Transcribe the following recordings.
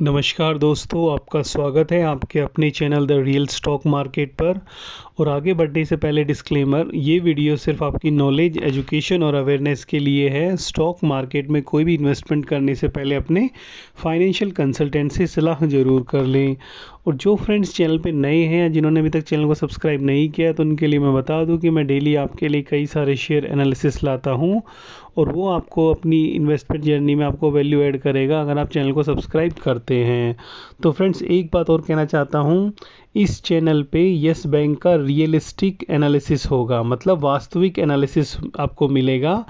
नमस्कार दोस्तों, आपका स्वागत है आपके अपने channel the real stock market पर। और आगे बढ़ने से पहले डिस्क्लेमर, ये वीडियो सिर्फ आपकी नॉलेज, एजुकेशन और अवेयरनेस के लिए है। स्टॉक मार्केट में कोई भी इन्वेस्टमेंट करने से पहले अपने फाइनेंशियल कंसल्टेंट से सलाह ज़रूर कर लें। और जो फ्रेंड्स चैनल पे नए हैं या जिन्होंने अभी तक चैनल को सब्सक्राइब नहीं किया तो उनके लिए मैं बता दूं कि मैं डेली आपके लिए कई सारे शेयर एनालिसिस लाता हूं और वो आपको अपनी इन्वेस्टमेंट जर्नी में आपको वैल्यू ऐड करेगा अगर आप चैनल को सब्सक्राइब करते हैं। तो फ्रेंड्स, एक बात और कहना चाहता हूं, इस चैनल पे यस बैंक का रियलिस्टिक एनालिसिस होगा, मतलब वास्तविक एनालिसिस आपको मिलेगा।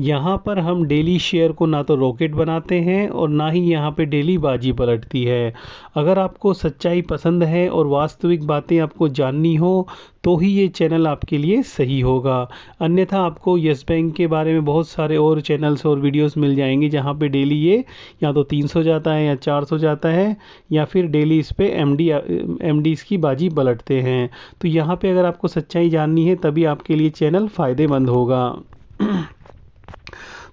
यहाँ पर हम डेली शेयर को ना तो रॉकेट बनाते हैं और ना ही यहाँ पे डेली बाजी पलटती है। अगर आपको सच्चाई पसंद है और वास्तविक बातें आपको जाननी हो तो ही ये चैनल आपके लिए सही होगा। अन्यथा आपको यस बैंक के बारे में बहुत सारे और चैनल्स और वीडियोस मिल जाएंगे जहाँ पे डेली ये या तो 300 जाता है या 400 जाता है या फिर डेली इस पे एमडी की बाजी पलटते हैं। तो यहाँ पे अगर आपको सच्चाई जाननी है तभी आपके लिए चैनल फ़ायदेमंद होगा।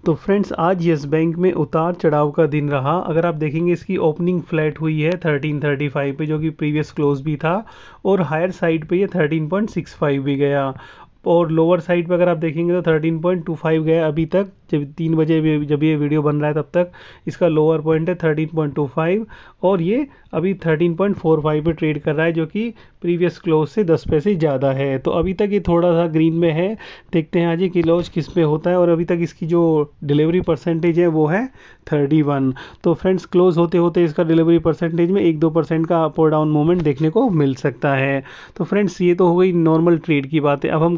तो फ्रेंड्स, आज यस बैंक में उतार चढ़ाव का दिन रहा। अगर आप देखेंगे इसकी ओपनिंग फ्लैट हुई है 1335 पे, जो कि प्रीवियस क्लोज भी था, और हायर साइड पे ये 13.65 भी गया। और लोअर साइड पे अगर आप देखेंगे तो 13.25 गया अभी तक। जब 3 बजे जब ये वीडियो बन रहा है तब तक इसका लोअर पॉइंट है 13.25 और ये अभी 13.45 पे ट्रेड कर रहा है, जो कि प्रीवियस क्लोज से 10 पैसे ज़्यादा है। तो अभी तक ये थोड़ा सा ग्रीन में है। देखते हैं आज ये क्लोज किस पे होता है। और अभी तक इसकी जो डिलीवरी परसेंटेज है वो है 31। तो फ्रेंड्स, क्लोज होते होते इसका डिलीवरी परसेंटेज में 1-2% का अप और डाउन मूवमेंट देखने को मिल सकता है। तो फ्रेंड्स, ये तो हो गई नॉर्मल ट्रेड की बातें। अब हम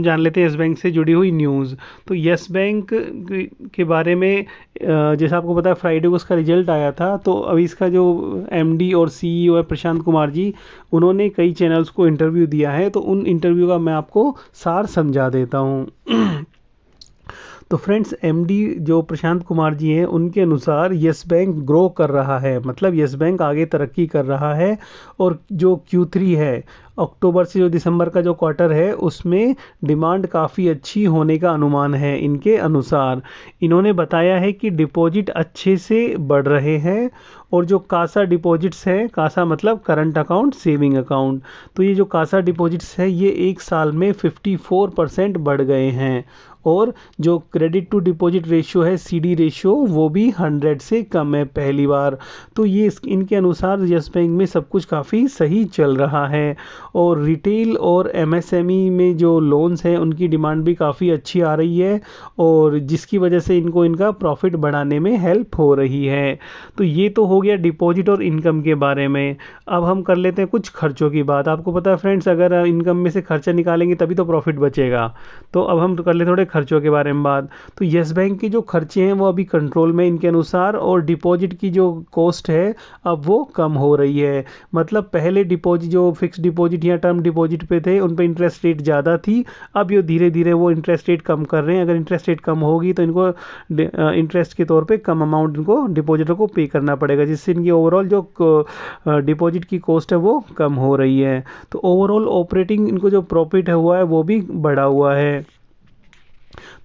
जान लेते हैं यस बैंक से जुड़ी हुई न्यूज़। तो यस बैंक के बारे में जैसा आपको पता है, फ्राइडे को उसका रिजल्ट आया था। तो अभी इसका जो एमडी और सीईओ है प्रशांत कुमार जी, उन्होंने कई चैनल्स को इंटरव्यू दिया है। तो उन इंटरव्यू का मैं आपको सार समझा देता हूँ। तो फ्रेंड्स, एमडी जो प्रशांत कुमार जी हैं, उनके अनुसार यस बैंक ग्रो कर रहा है, मतलब यस बैंक आगे तरक्की कर रहा है। और जो Q3 है, अक्टूबर से जो दिसंबर का जो क्वार्टर है, उसमें डिमांड काफ़ी अच्छी होने का अनुमान है इनके अनुसार। इन्होंने बताया है कि डिपॉजिट अच्छे से बढ़ रहे हैं और जो कासा डिपॉजिट्स है, कासा मतलब करंट अकाउंट, सेविंग अकाउंट, तो ये जो कासा डिपॉजिट्स है ये एक साल में 54% बढ़ गए हैं। और जो क्रेडिट टू डिपॉजिट रेशियो है, सीडी रेशियो, वो भी 100 से कम है पहली बार। तो ये इनके अनुसार यस बैंक में सब कुछ काफ़ी सही चल रहा है। और रिटेल और एमएसएमई में जो लोन्स हैं उनकी डिमांड भी काफ़ी अच्छी आ रही है और जिसकी वजह से इनको इनका प्रॉफिट बढ़ाने में हेल्प हो रही है। तो ये तो हो गया डिपॉजिट और इनकम के बारे में। अब हम कर लेते हैं कुछ खर्चों की बात। आपको पता है फ्रेंड्स, अगर इनकम में से खर्चा निकालेंगे तभी तो प्रॉफिट बचेगा। तो अब हम कर लेते थोड़े खर्चों के बारे में बात। तो यस बैंक के जो खर्चे हैं वो अभी कंट्रोल में इनके अनुसार, और डिपॉजिट की जो कॉस्ट है अब वो कम हो रही है। मतलब पहले डिपॉजिट, जो फिक्स डिपॉजिट या टर्म डिपॉजिट पे थे, उन पे इंटरेस्ट रेट ज़्यादा थी। अब ये धीरे धीरे वो इंटरेस्ट रेट कम कर रहे हैं। अगर इंटरेस्ट रेट कम होगी तो इनको इंटरेस्ट के तौर पे कम अमाउंट इनको डिपॉजिटर को पे करना पड़ेगा, जिससे इनकी ओवरऑल जो डिपॉजिट की कॉस्ट है वो कम हो रही है। तो ओवरऑल ऑपरेटिंग इनको जो प्रॉफिट है हुआ है वो भी बढ़ा हुआ है।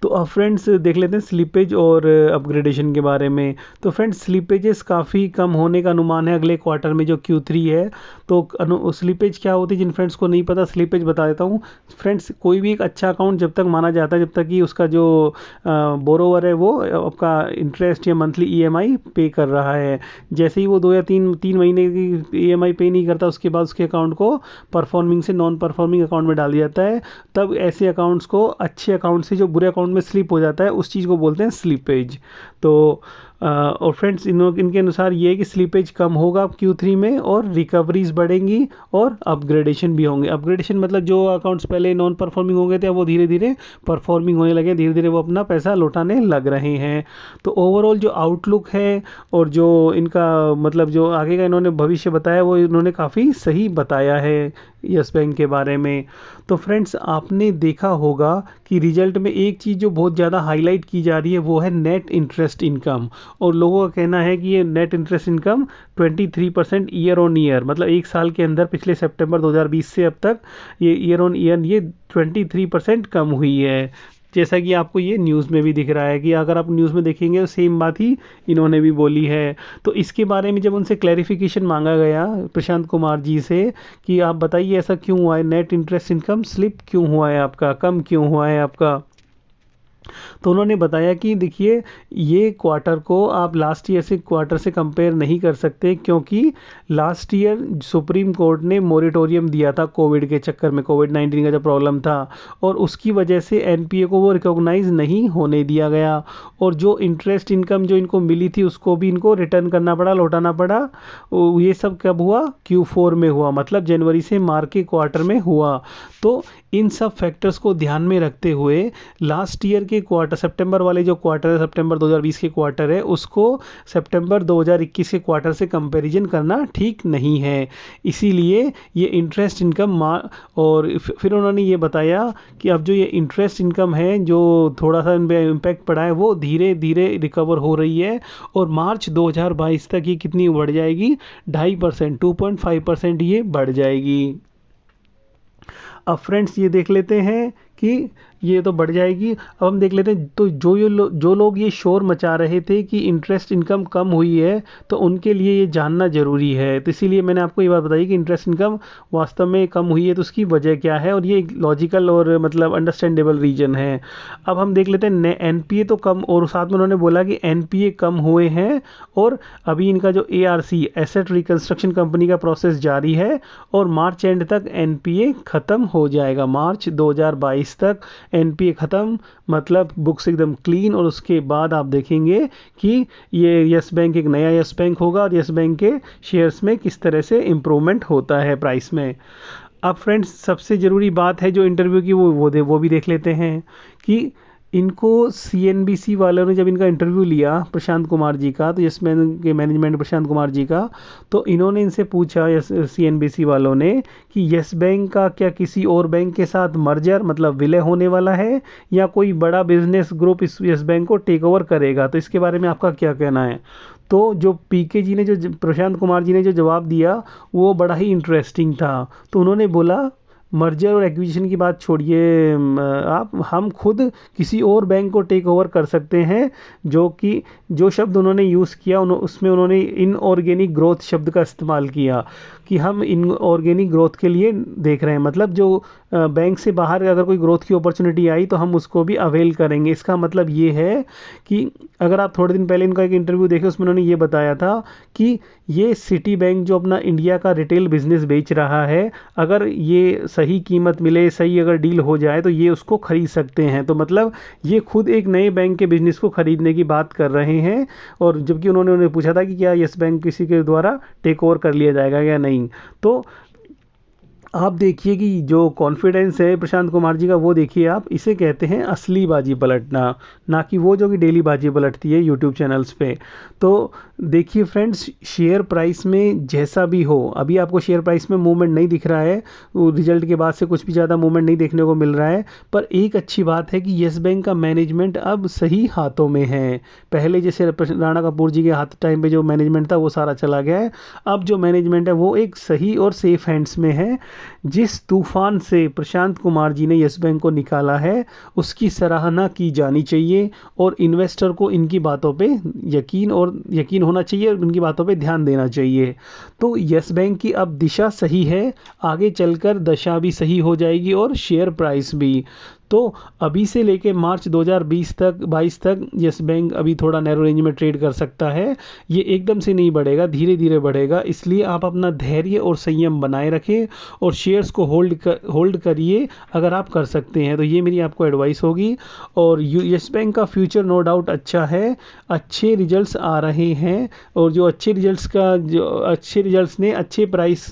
तो अब फ्रेंड्स देख लेते हैं स्लिपेज और अपग्रेडेशन के बारे में। तो फ्रेंड्स, स्लिपेजेस काफ़ी कम होने का अनुमान है अगले क्वार्टर में जो Q3 है। तो स्लिपेज क्या होती है, जिन फ्रेंड्स को नहीं पता स्लिपेज बता देता हूँ। फ्रेंड्स, कोई भी एक अच्छा अकाउंट जब तक माना जाता है जब तक कि उसका जो बोरोवर है वो आपका इंटरेस्ट या मंथली EMI पे कर रहा है। जैसे ही वो 2 या 3 महीने की EMI पे नहीं करता, उसके बाद उसके अकाउंट को परफॉर्मिंग से नॉन परफॉर्मिंग अकाउंट में डाल दिया जाता है। तब ऐसे अकाउंट्स को अच्छे अकाउंट से जो बुरे अकाउंट में स्लिप हो जाता है, उस चीज़ को बोलते हैं स्लिपेज। तो और फ्रेंड्स, इनके अनुसार ये है कि स्लिपेज कम होगा Q3 में और रिकवरीज बढ़ेंगी और अपग्रेडेशन भी होंगे। अपग्रेडेशन मतलब जो अकाउंट्स पहले नॉन परफॉर्मिंग हो गए थे वो धीरे धीरे परफॉर्मिंग होने लगे, धीरे धीरे वो अपना पैसा लौटाने लग रहे हैं। तो ओवरऑल जो आउटलुक है और जो इनका मतलब जो आगे का इन्होंने भविष्य बताया वो इन्होंने काफ़ी सही बताया है यस बैंक के बारे में। तो फ्रेंड्स, आपने देखा होगा कि रिजल्ट में एक चीज़ जो बहुत ज़्यादा हाईलाइट की जा रही है वो है नेट इंटरेस्ट इनकम। और लोगों का कहना है कि ये net interest income 23% year on year, मतलब एक साल के अंदर पिछले सितंबर 2020 से अब तक ये ईयर ऑन ईयर ये 23% कम हुई है। जैसा कि आपको ये न्यूज़ में भी दिख रहा है कि अगर आप न्यूज़ में देखेंगे तो सेम बात ही इन्होंने भी बोली है। तो इसके बारे में जब उनसे क्लैरिफिकेशन मांगा गया प्रशांत कुमार जी से कि आप बताइए ऐसा क्यों हुआ है, नेट इंटरेस्ट इनकम स्लिप क्यों हुआ है आपका, कम क्यों हुआ है आपका, तो उन्होंने बताया कि देखिए ये क्वार्टर को आप लास्ट ईयर से क्वार्टर से कंपेयर नहीं कर सकते, क्योंकि लास्ट ईयर सुप्रीम कोर्ट ने मोरेटोरियम दिया था कोविड के चक्कर में, कोविड-19 का जो प्रॉब्लम था, और उसकी वजह से एनपीए को वो रिकॉग्नाइज नहीं होने दिया गया, और जो इंटरेस्ट इनकम जो इनको मिली थी उसको भी इनको रिटर्न करना पड़ा, लौटाना पड़ा। ये सब कब हुआ, Q4 में हुआ, मतलब जनवरी से मार्च के क्वार्टर में हुआ। तो इन सब फैक्टर्स को ध्यान में रखते हुए लास्ट ईयर के क्वार्टर, सितंबर वाले जो क्वार्टर है, सितंबर 2020 के क्वार्टर है, उसको सितंबर 2021 के क्वार्टर से कंपैरिजन करना ठीक नहीं है। इसीलिए ये इंटरेस्ट इनकम और फिर उन्होंने ये बताया कि अब जो ये इंटरेस्ट इनकम है जो थोड़ा सा इन पे इम्पैक्ट पड़ा है वो धीरे धीरे रिकवर हो रही है, और मार्च 2022 तक ये कितनी बढ़ जाएगी, 2.5%, 2.5% ये बढ़ जाएगी। अब फ्रेंड्स ये देख लेते हैं कि ये तो बढ़ जाएगी। अब हम देख लेते हैं तो जो लोग ये शोर मचा रहे थे कि इंटरेस्ट इनकम कम हुई है, तो उनके लिए ये जानना ज़रूरी है। तो इसीलिए मैंने आपको ये बात बताई कि इंटरेस्ट इनकम वास्तव में कम हुई है तो उसकी वजह क्या है, और ये एक लॉजिकल और मतलब अंडरस्टैंडेबल रीजन है। अब हम देख लेते हैं एनपीए तो कम, और साथ में उन्होंने बोला कि एनपीए कम हुए हैं, और अभी इनका जो एआरसी एसेट रिकंस्ट्रक्शन कंपनी का प्रोसेस जारी है, और मार्च एंड तक एनपीए ख़त्म हो जाएगा। मार्च 2022 तक एनपीए ख़त्म, मतलब बुक्स एकदम क्लीन, और उसके बाद आप देखेंगे कि ये यस बैंक एक नया यस बैंक होगा, और यस बैंक के शेयर्स में किस तरह से इम्प्रूवमेंट होता है प्राइस में। अब फ्रेंड्स सबसे ज़रूरी बात है जो इंटरव्यू की वो भी देख लेते हैं कि इनको सीएनबीसी वालों ने जब इनका इंटरव्यू लिया प्रशांत कुमार जी का, तो यस बैंक के मैनेजमेंट प्रशांत कुमार जी का, तो इन्होंने इनसे पूछा सीएनबीसी वालों ने कि यस बैंक का क्या किसी और बैंक के साथ मर्जर मतलब विलय होने वाला है, या कोई बड़ा बिजनेस ग्रुप इस यस बैंक को टेक ओवर करेगा, तो इसके बारे में आपका क्या कहना है। तो जो पीके जी ने जो प्रशांत कुमार जी ने जो जवाब दिया वो बड़ा ही इंटरेस्टिंग था। तो उन्होंने बोला मर्जर और एक्विजिशन की बात छोड़िए आप, हम खुद किसी और बैंक को टेक ओवर कर सकते हैं, जो शब्द उन्होंने यूज़ किया उसमें उन्होंने इनऑर्गेनिक ग्रोथ शब्द का इस्तेमाल किया कि हम इनऑर्गेनिक ग्रोथ के लिए देख रहे हैं, मतलब जो बैंक से बाहर अगर कोई ग्रोथ की अपॉर्चुनिटी आई तो हम उसको भी अवेल करेंगे। इसका मतलब ये है कि अगर आप थोड़े दिन पहले इनका एक इंटरव्यू देखें उसमें उन्होंने ये बताया था कि ये सिटी बैंक जो अपना इंडिया का रिटेल बिजनेस बेच रहा है, अगर ये सही कीमत मिले, सही अगर डील हो जाए तो ये उसको खरीद सकते हैं। तो मतलब ये खुद एक नए बैंक के बिजनेस को खरीदने की बात कर रहे हैं, और जबकि उन्होंने पूछा था कि क्या यस बैंक किसी के द्वारा टेक ओवर कर लिया जाएगा या नहीं। तो आप देखिए कि जो कॉन्फिडेंस है प्रशांत कुमार जी का, वो देखिए आप, इसे कहते हैं असली बाजी पलटना, ना कि वो जो कि डेली बाजी पलटती है यूट्यूब चैनल्स पे। तो देखिए फ्रेंड्स, शेयर प्राइस में जैसा भी हो, अभी आपको शेयर प्राइस में मूवमेंट नहीं दिख रहा है, रिजल्ट के बाद से कुछ भी ज़्यादा मूवमेंट नहीं देखने को मिल रहा है, पर एक अच्छी बात है कि येस बैंक का मैनेजमेंट अब सही हाथों में है। पहले जैसे राणा कपूर जी के हाथ टाइम पे जो मैनेजमेंट था वो सारा चला गया है, अब जो मैनेजमेंट है वो एक सही और सेफ हैंड्स में है। जिस तूफान से प्रशांत कुमार जी ने येस बैंक को निकाला है उसकी सराहना की जानी चाहिए, और इन्वेस्टर को इनकी बातों पे यकीन होना चाहिए, और उनकी बातों पे ध्यान देना चाहिए। तो येस बैंक की अब दिशा सही है, आगे चलकर दशा भी सही हो जाएगी और शेयर प्राइस भी। तो अभी से लेके मार्च 2022 तक येस बैंक अभी थोड़ा नैरो रेंज में ट्रेड कर सकता है, ये एकदम से नहीं बढ़ेगा, धीरे धीरे बढ़ेगा। इसलिए आप अपना धैर्य और संयम बनाए रखें और शेयर्स को होल्ड करिए अगर आप कर सकते हैं तो, ये मेरी आपको एडवाइस होगी। और येस बैंक का फ्यूचर नो डाउट अच्छा है, अच्छे रिजल्ट्स आ रहे हैं, और जो अच्छे रिजल्ट्स ने अच्छे प्राइस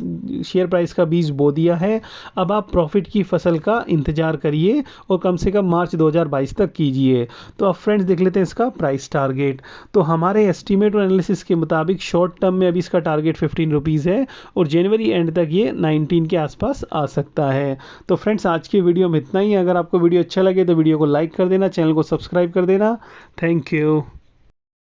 शेयर प्राइस का बीज बो दिया है। अब आप प्रॉफिट की फसल का इंतजार करिए और कम से कम मार्च 2022 तक कीजिए। तो अब फ्रेंड्स देख लेते हैं इसका प्राइस टारगेट। तो हमारे एस्टीमेट और एनालिसिस के मुताबिक शॉर्ट टर्म में अभी इसका टारगेट 15 रुपीज़ है, और जनवरी एंड तक ये 19 के आसपास आ सकता है। तो फ्रेंड्स आज की वीडियो में इतना ही। अगर आपको वीडियो अच्छा लगे तो वीडियो को लाइक कर देना, चैनल को सब्सक्राइब कर देना। Thank you.